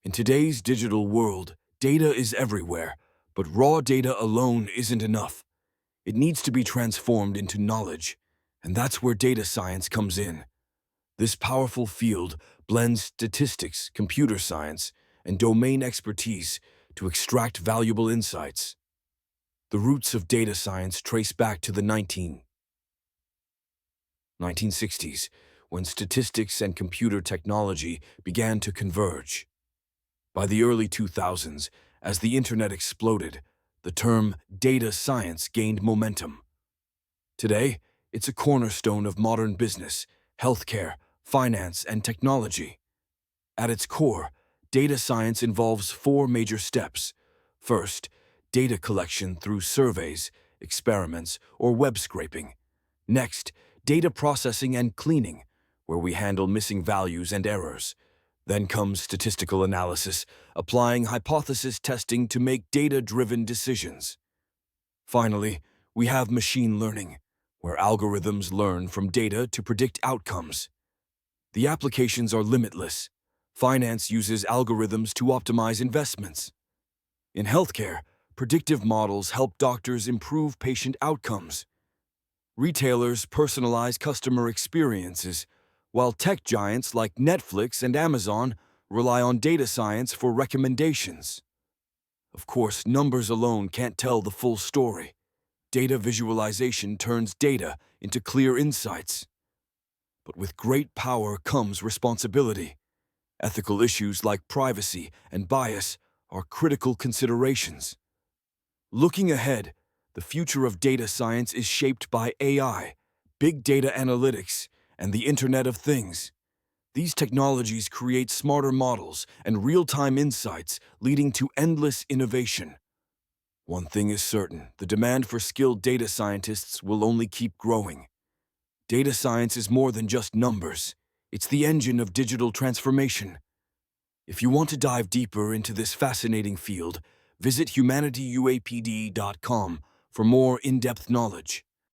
In today's digital world, data is everywhere, but raw data alone isn't enough. It needs to be transformed into knowledge, and that's where data science comes in. This powerful field blends statistics, computer science, and domain expertise to extract valuable insights. The roots of data science trace back to the 1960s, when statistics and computer technology began to converge. By the early 2000s, as the internet exploded, the term data science gained momentum. Today, it's a cornerstone of modern business, healthcare, finance, and technology. At its core, data science involves four major steps. First, data collection through surveys, experiments, or web scraping. Next, data processing and cleaning, where we handle missing values and errors. Then comes statistical analysis, applying hypothesis testing to make data-driven decisions. Finally, we have machine learning, where algorithms learn from data to predict outcomes. The applications are limitless. Finance uses algorithms to optimize investments. In healthcare, predictive models help doctors improve patient outcomes. Retailers personalize customer experiences, while tech giants like Netflix and Amazon rely on data science for recommendations. Of course, numbers alone can't tell the full story. Data visualization turns data into clear insights. But with great power comes responsibility. Ethical issues like privacy and bias are critical considerations. Looking ahead, the future of data science is shaped by AI, big data analytics, and the Internet of Things. These technologies create smarter models and real-time insights, leading to endless innovation. One thing is certain, the demand for skilled data scientists will only keep growing. Data science is more than just numbers. It's the engine of digital transformation. If you want to dive deeper into this fascinating field, visit HUMANITYUAPD.com for more in-depth knowledge.